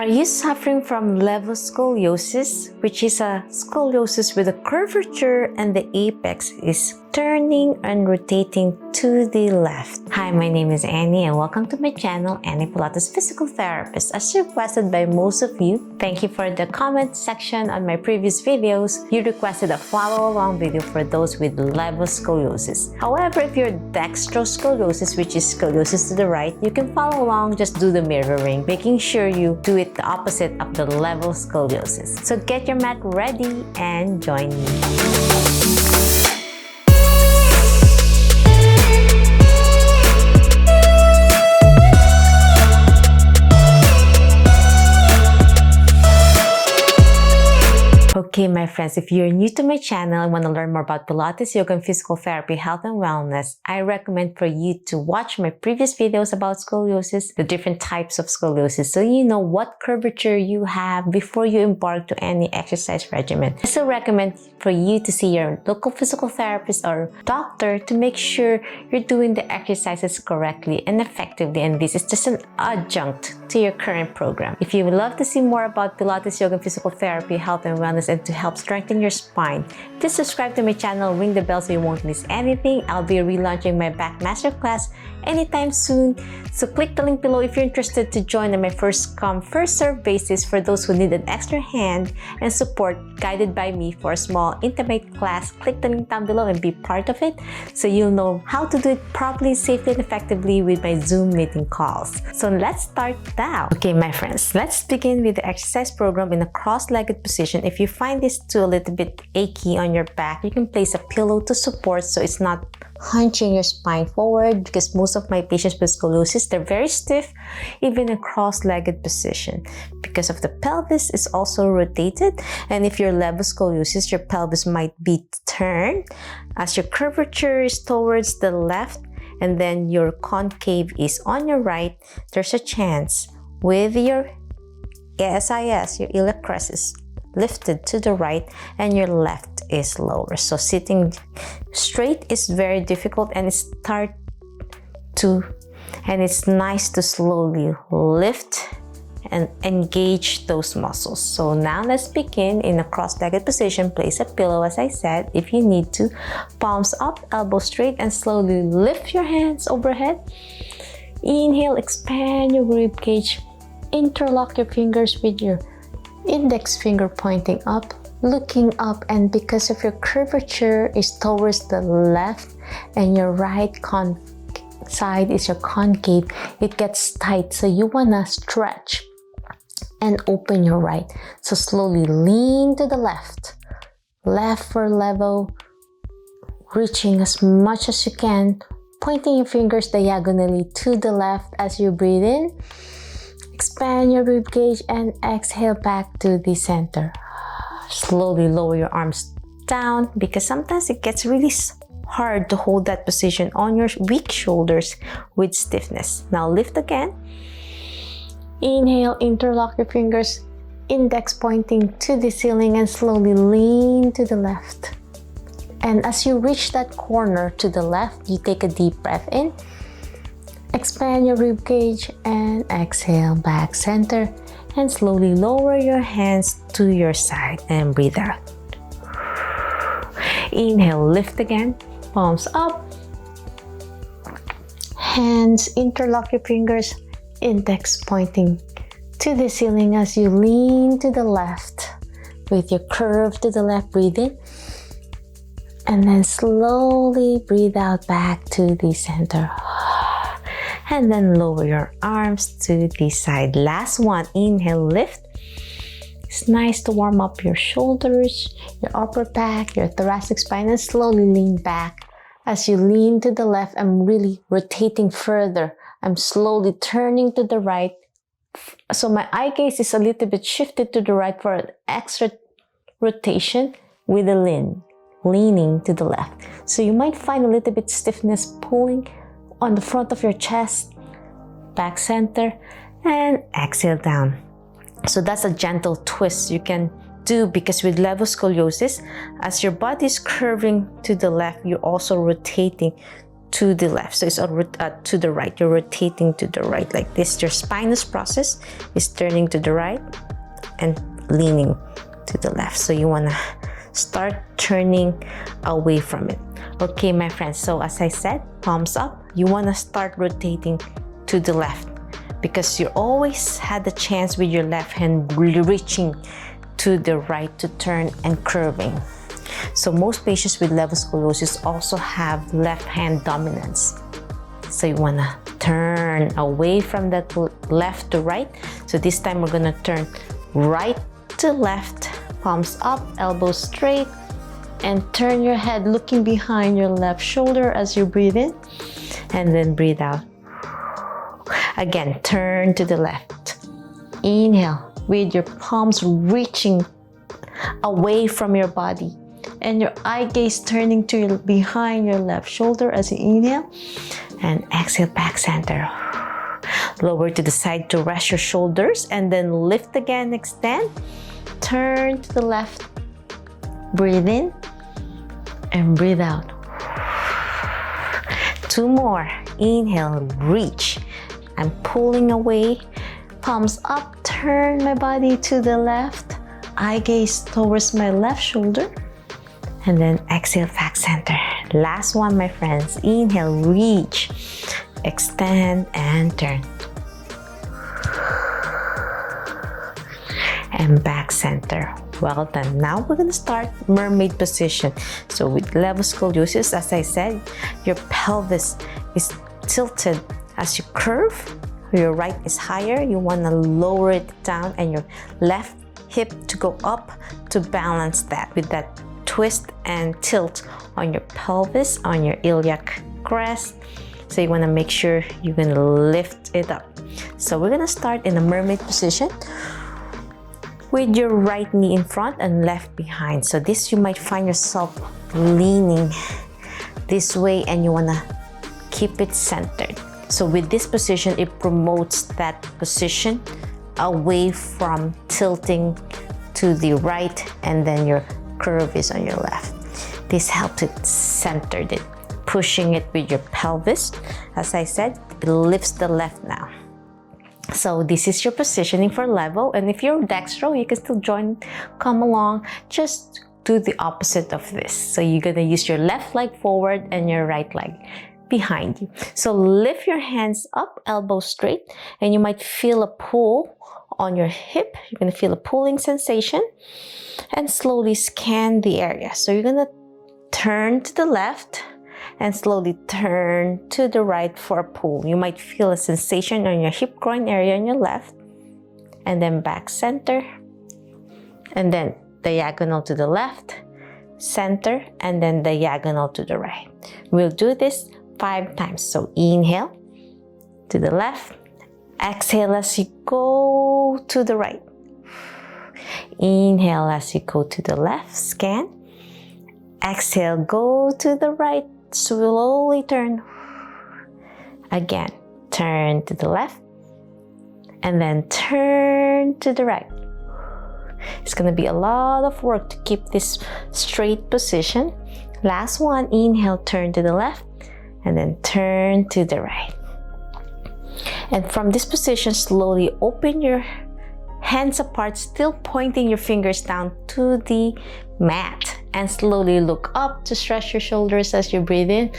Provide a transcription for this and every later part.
Are you suffering from levoscoliosis, which is a scoliosis with a curvature and the apex is turning and rotating to the left? Hi, my name is Annie and welcome to my channel, Annie Pilates Physical Therapist, as requested by most of you. Thank you for the comment section on my previous videos. You requested a follow-along video for those with levoscoliosis. However, if you're dextroscoliosis, which is scoliosis to the right, you can follow along, just do the mirroring, making sure you do it the opposite of the levoscoliosis. So get your mat ready and join me. Okay, my friends, if you're new to my channel and want to learn more about Pilates, yoga, and physical therapy, health, and wellness, I recommend for you to watch my previous videos about scoliosis, the different types of scoliosis, so you know what curvature you have before you embark to any exercise regimen. I still recommend for you to see your local physical therapist or doctor to make sure you're doing the exercises correctly and effectively, and this is just an adjunct to your current program. If you would love to see more about Pilates, yoga, and physical therapy, health, and wellness, and to help strengthen your spine, just subscribe to my channel, ring the bell so you won't miss anything. I'll be relaunching my back masterclass anytime soon, so click the link below if you're interested to join on my first come first serve basis for those who need an extra hand and support guided by me for a small intimate class. Click the link down below and be part of it so you'll know how to do it properly, safely, and effectively with my Zoom meeting calls. So let's start now. Okay, my friends, let's begin with the exercise program in a cross-legged position. If you find this too a little bit achy on your back, you can place a pillow to support so it's not hunching your spine forward, because most of my patients with scoliosis, they're very stiff even in cross-legged position because of the pelvis is also rotated. And if you're levoscoliosis, your pelvis might be turned as your curvature is towards the left and then your concave is on your right. There's a chance with your SIS, your iliac crest is lifted to the right and your left is lower. So sitting straight is very difficult, and it's nice to slowly lift and engage those muscles. So now let's begin in a cross-legged position. Place a pillow as I said if you need to. Palms up, elbows straight, and slowly lift your hands overhead. Inhale, expand your rib cage. Interlock your fingers with your index finger pointing up, looking up, and because of your curvature is towards the left and your right side is your concave, it gets tight, so you want to stretch and open your right. So slowly lean to the left for levo, reaching as much as you can, pointing your fingers diagonally to the left as you breathe in. Expand your rib cage and exhale back to the center. Slowly lower your arms down because sometimes it gets really hard to hold that position on your weak shoulders with stiffness. Now lift again. Inhale, interlock your fingers, index pointing to the ceiling, and slowly lean to the left. And as you reach that corner to the left, you take a deep breath in. Expand your rib cage and exhale back center, and slowly lower your hands to your side and breathe out. Inhale, lift again, palms up, hands interlock your fingers, index pointing to the ceiling as you lean to the left with your curve to the left. Breathe in and then slowly breathe out back to the center. And then lower your arms to the side. Last one. Inhale, lift. It's nice to warm up your shoulders, your upper back, your thoracic spine, and slowly lean back. As you lean to the left, I'm really rotating further. I'm slowly turning to the right. So my eye gaze is a little bit shifted to the right for an extra rotation with a leaning to the left. So you might find a little bit stiffness pulling on the front of your chest, back center, and exhale down. So that's a gentle twist you can do, because with levoscoliosis, as your body is curving to the left, you're also rotating to the left. So it's to the right. You're rotating to the right like this. Your spinous process is turning to the right and leaning to the left. So you want to start turning away from it. Okay, my friends. So as I said, palms up. You want to start rotating to the left because you always had the chance with your left hand reaching to the right to turn and curving. So most patients with levoscoliosis also have left hand dominance. So you want to turn away from that left to right. So this time we're going to turn right to left, palms up, elbows straight, and turn your head looking behind your left shoulder as you breathe in, and then breathe out. Again, turn to the left. Inhale with your palms reaching away from your body and your eye gaze turning to behind your left shoulder as you inhale, and exhale back center. Lower to the side to rest your shoulders, and then lift again, extend, turn to the left, breathe in and breathe out. 2 more. Inhale, reach. I'm pulling away, palms up, turn my body to the left, eye gaze towards my left shoulder, and then exhale back center. Last one, my friends. Inhale, reach, extend and turn, and back center. Well done. Now we're going to start mermaid position. So with levoscoliosis, as I said, your pelvis is tilted as you curve. Your right is higher. You want to lower it down and your left hip to go up to balance that with that twist and tilt on your pelvis, on your iliac crest. So you want to make sure you're going to lift it up. So we're going to start in the mermaid position with your right knee in front and left behind. So this, you might find yourself leaning this way and you want to keep it centered. So with this position, it promotes that position away from tilting to the right and then your curve is on your left. This helps it centered it, pushing it with your pelvis. As I said, it lifts the left now. So this is your positioning for levo, and if you're dextro, you can still come along, just do the opposite of this. So you're gonna use your left leg forward and your right leg behind you. So lift your hands up, elbows straight, and you might feel a pull on your hip. You're gonna feel a pulling sensation, and slowly scan the area. So you're gonna turn to the left and slowly turn to the right for a pull. You might feel a sensation on your hip groin area on your left, and then back center, and then diagonal to the left, center, and then diagonal to the right. We'll do this 5 times. So inhale to the left, exhale as you go to the right. Inhale as you go to the left, scan. Exhale, go to the right, slowly turn. Again, turn to the left, and then turn to the right. It's gonna be a lot of work to keep this straight position. Last one, inhale, turn to the left, and then turn to the right. And from this position, slowly open your hands apart, still pointing your fingers down to the mat, and slowly look up to stretch your shoulders as you breathe in,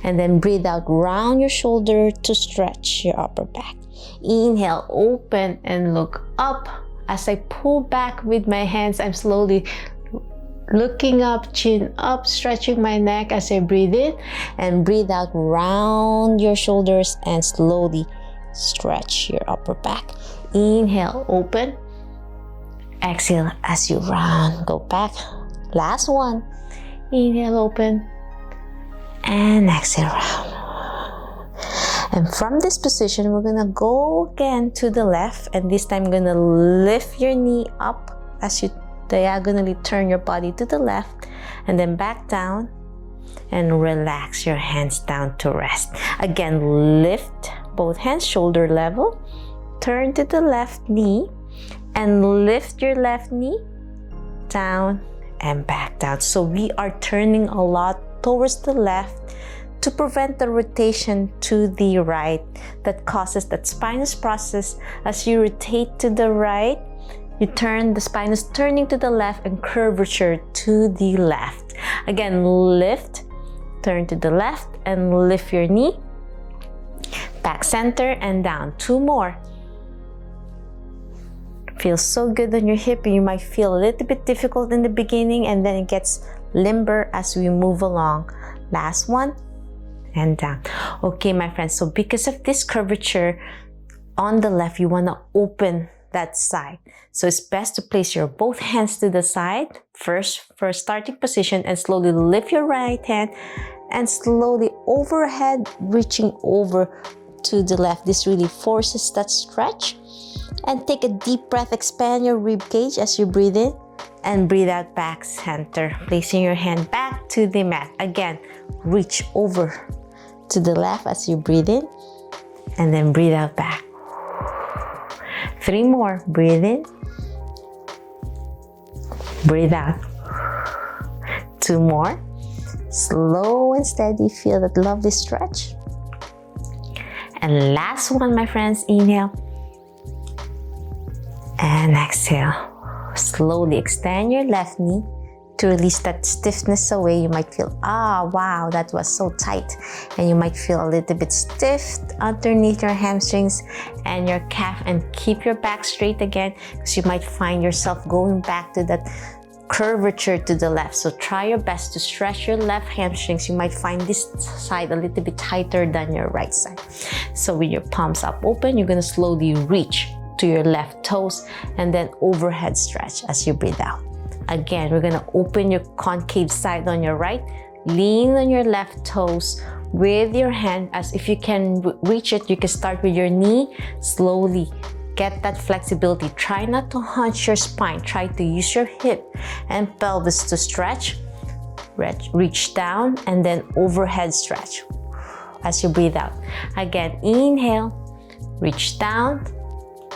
and then breathe out, round your shoulder to stretch your upper back. Inhale, open and look up. As I pull back with my hands, I'm slowly looking up, chin up, stretching my neck as I breathe in, and breathe out, round your shoulders and slowly stretch your upper back. Inhale, open. Exhale as you round, go back. Last one. Inhale, open, and exhale, round. And from this position, we're gonna go again to the left, and this time I'm gonna lift your knee up as you diagonally turn your body to the left, and then back down, and relax your hands down to rest. Again, lift both hands shoulder level, turn to the left knee, and lift your left knee down and back down. So we are turning a lot towards the left to prevent the rotation to the right that causes that spinous process. As you rotate to the right, you turn, the spine is turning to the left and curvature to the left. Again, lift, turn to the left and lift your knee. Back center and down. 2 more. Feels so good on your hip. You might feel a little bit difficult in the beginning and then it gets limber as we move along. Last one and down. Okay, my friends, so because of this curvature on the left, you want to open that side. So it's best to place your both hands to the side first for a starting position and slowly lift your right hand and slowly overhead, reaching over to the left. This really forces that stretch. And take a deep breath, expand your rib cage as you breathe in and breathe out back center, placing your hand back to the mat. Again, reach over to the left as you breathe in and then breathe out back. 3 more. Breathe in, breathe out. 2 more. Slow and steady. Feel that lovely stretch. And last one, my friends. Inhale and exhale. Slowly extend your left knee to release that stiffness away. You might feel, wow, that was so tight. And you might feel a little bit stiff underneath your hamstrings and your calf, and keep your back straight again because you might find yourself going back to that curvature to the left. So try your best to stretch your left hamstrings. You might find this side a little bit tighter than your right side. So with your palms up open, you're going to slowly reach to your left toes and then overhead stretch as you breathe out. Again, we're going to open your concave side on your right, lean on your left toes with your hand. As if you can reach it, you can start with your knee. Slowly get that flexibility. Try not to hunch your spine. Try to use your hip and pelvis to stretch. Reach down and then overhead stretch as you breathe out. Again, inhale, reach down,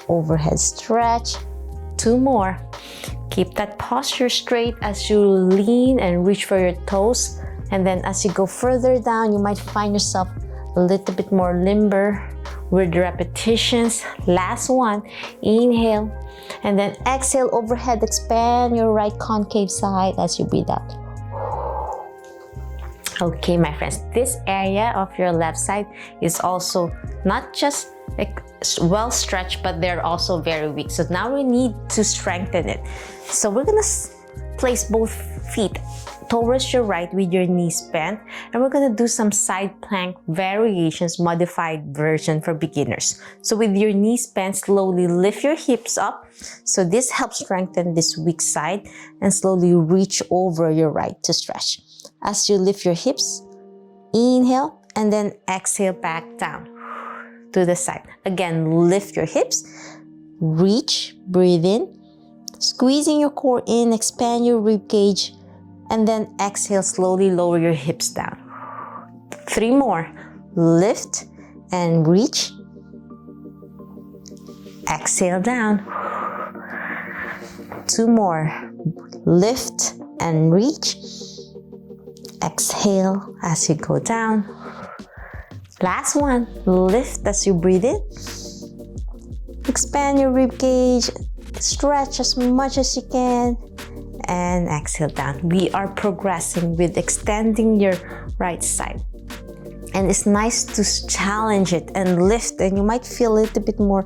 overhead stretch. 2 more. Keep that posture straight as you lean and reach for your toes. And then as you go further down, you might find yourself a little bit more limber with repetitions. Last one. Inhale and then exhale, overhead, expand your right concave side as you breathe out. Okay, my friends, this area of your left side is also not just well stretched, but they're also very weak. So now we need to strengthen it. So we're gonna place both feet towards your right with your knees bent, and we're gonna do some side plank variations, modified version for beginners. So with your knees bent, slowly lift your hips up. So this helps strengthen this weak side, and slowly reach over your right to stretch. As you lift your hips, inhale and then exhale back down to the side. Again, lift your hips, reach, breathe in, squeezing your core in, expand your rib cage, and then exhale, slowly lower your hips down. 3 more. Lift and reach. Exhale down. 2 more. Lift and reach. Exhale as you go down. Last one. Lift as you breathe in. Expand your rib cage. Stretch as much as you can. And exhale down. We are progressing with extending your right side. And it's nice to challenge it and lift, and you might feel a little bit more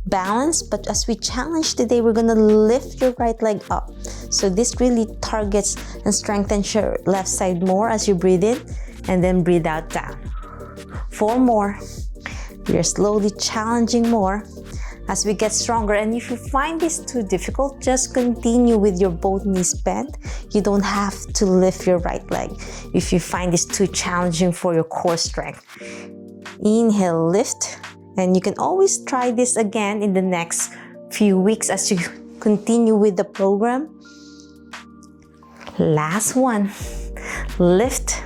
balanced. But as we challenge today, we're gonna lift your right leg up. So this really targets and strengthens your left side more as you breathe in and then breathe out down. 4 more. We are slowly challenging more as we get stronger. And if you find this too difficult, just continue with your both knees bent. You don't have to lift your right leg if you find this too challenging for your core strength. Inhale, lift, and you can always try this again in the next few weeks as you continue with the program. Last one. Lift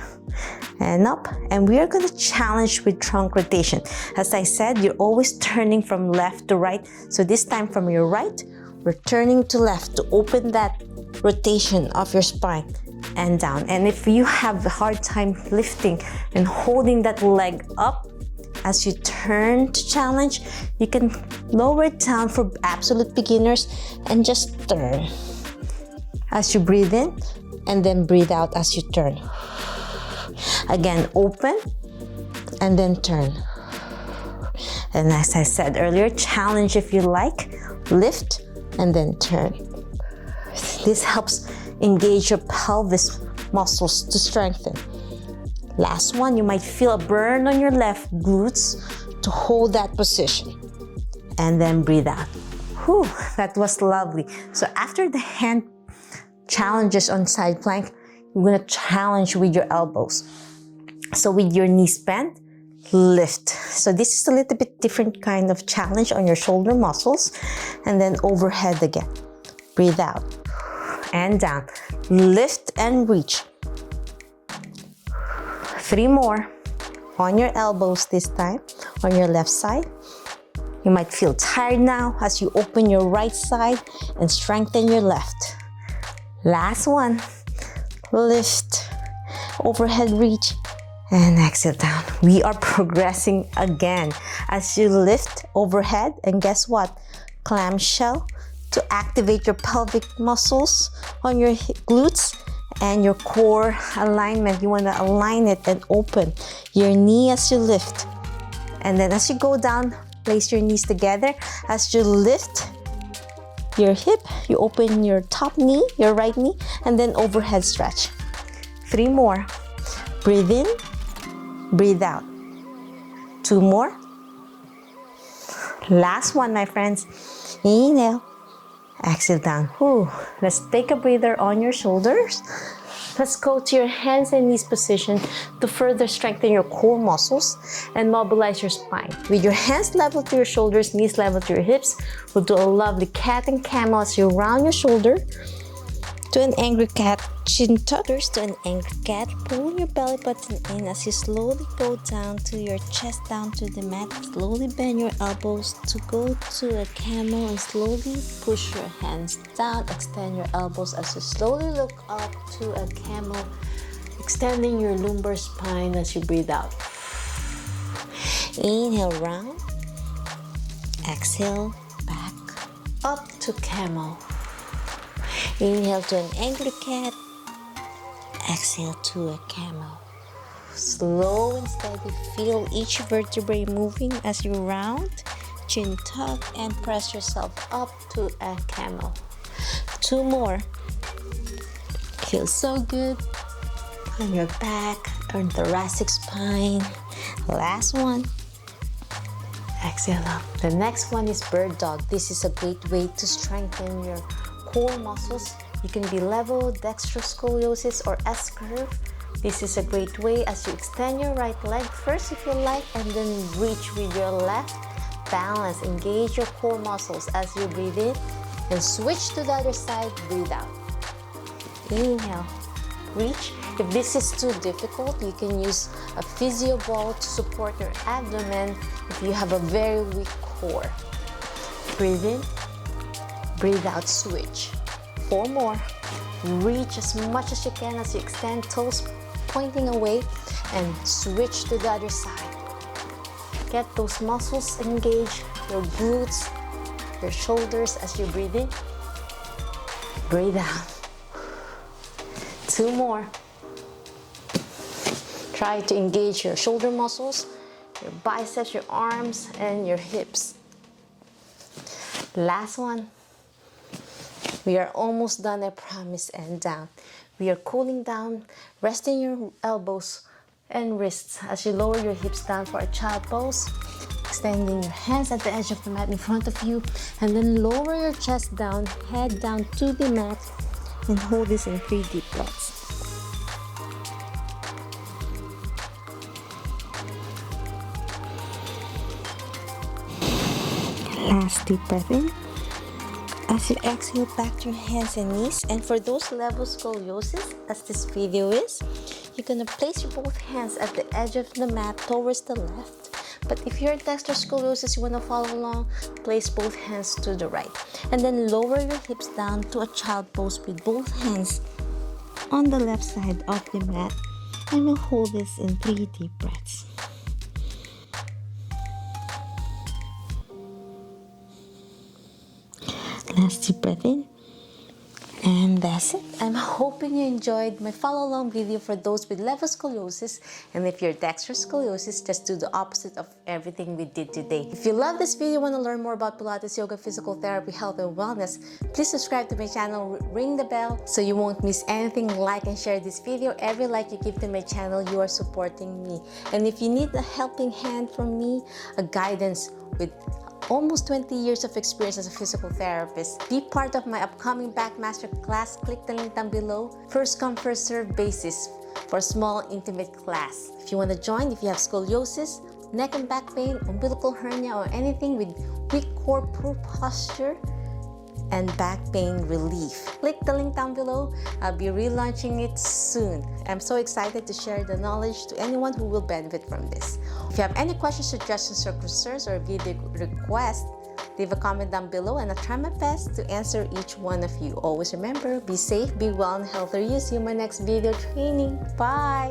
and up, and we are going to challenge with trunk rotation. As I said, you're always turning from left to right. So this time from your right, we're turning to left to open that rotation of your spine. and down. And if you have a hard time lifting and holding that leg up as you turn to challenge, you can lower it down for absolute beginners and just turn as you breathe in, and then breathe out as you turn. Again, open and then turn. And as I said earlier, challenge if you like, lift and then turn. This helps engage your pelvis muscles to strengthen. Last one, you might feel a burn on your left glutes to hold that position. And then breathe out. Whew, that was lovely. So after the hand challenges on side plank, you're gonna challenge with your elbows. So with your knees bent, lift. So this is a little bit different kind of challenge on your shoulder muscles. And then overhead again. Breathe out and down. Lift and reach. 3 more. On your elbows this time, on your left side. You might feel tired now as you open your right side and strengthen your left. Last one. Lift, overhead reach, and exhale down. We are progressing again as you lift overhead, and guess what? Clamshell to activate your pelvic muscles on your glutes and your core alignment. You want to align it and open your knee as you lift. And then as you go down, place your knees together. As you lift your hip, you open your top knee, your right knee, and then overhead stretch. 3 more. Breathe in, breathe out. 2 more. Last one, my friends. Inhale, exhale down. Whew. Let's take a breather on your shoulders. Let's go to your hands and knees position to further strengthen your core muscles and mobilize your spine. With your hands level to your shoulders, knees level to your hips, we'll do a lovely cat and camel as you round your shoulder to an angry cat, chin tuckers to an angry cat. Pull your belly button in as you slowly go down to your chest, down to the mat. Slowly bend your elbows to go to a camel and slowly push your hands down. Extend your elbows as you slowly look up to a camel, extending your lumbar spine as you breathe out. Inhale, round. Exhale, back up to camel. Inhale to an angry cat. Exhale to a camel. Slow and steady. Feel each vertebrae moving as you round, chin tuck, and press yourself up to a camel. 2 more. Feels so good on your back, on thoracic spine. Last one. Exhale up. The next one is bird dog. This is a great way to strengthen your core muscles. You can be level, dextroscoliosis, or S-curve. This is a great way as you extend your right leg first if you like, and then reach with your left. Balance, engage your core muscles as you breathe in, and switch to the other side, breathe out. Inhale, reach. If this is too difficult, you can use a physio ball to support your abdomen if you have a very weak core. Breathe in, breathe out, switch. 4 more. Reach as much as you can as you extend, toes pointing away, and switch to the other side. Get those muscles engaged, your glutes, your shoulders as you breathe in. Breathe out. 2 more. Try to engage your shoulder muscles, your biceps, your arms, and your hips. Last one. We are almost done, I promise, and down. We are cooling down, resting your elbows and wrists as you lower your hips down for a child pose. Extending your hands at the edge of the mat in front of you, and then lower your chest down, head down to the mat, and hold this in 3 deep breaths. Last deep breath in. As you exhale, back to your hands and knees. And for those levoscoliosis, as this video is, you're gonna place your both hands at the edge of the mat towards the left. But if you're dextroscoliosis, you wanna follow along, place both hands to the right. And then lower your hips down to a child pose with both hands on the left side of the mat, and we'll hold this in 3 deep breaths. Last deep breath in. And that's it. I'm hoping you enjoyed my follow-along video for those with levoscoliosis. And if you're dexterous scoliosis, just do the opposite of everything we did today. If you love this video and want to learn more about Pilates, yoga, physical therapy, health, and wellness, please subscribe to my channel, ring the bell so you won't miss anything. Like and share this video. Every like you give to my channel, you are supporting me. And if you need a helping hand from me, a guidance with almost 20 years of experience as a physical therapist, be part of my upcoming back master class. Click the link down below. First come, first serve basis for a small intimate class. If you want to join, if you have scoliosis, neck and back pain, umbilical hernia, or anything with weak core, poor posture, and back pain relief, click the link down below. I'll be relaunching it soon. I'm so excited to share the knowledge to anyone who will benefit from this. If you have any questions, suggestions, or concerns, or video requests, leave a comment down below and I'll try my best to answer each one of you. Always remember, be safe, be well, and healthy. See you in my next video training. Bye!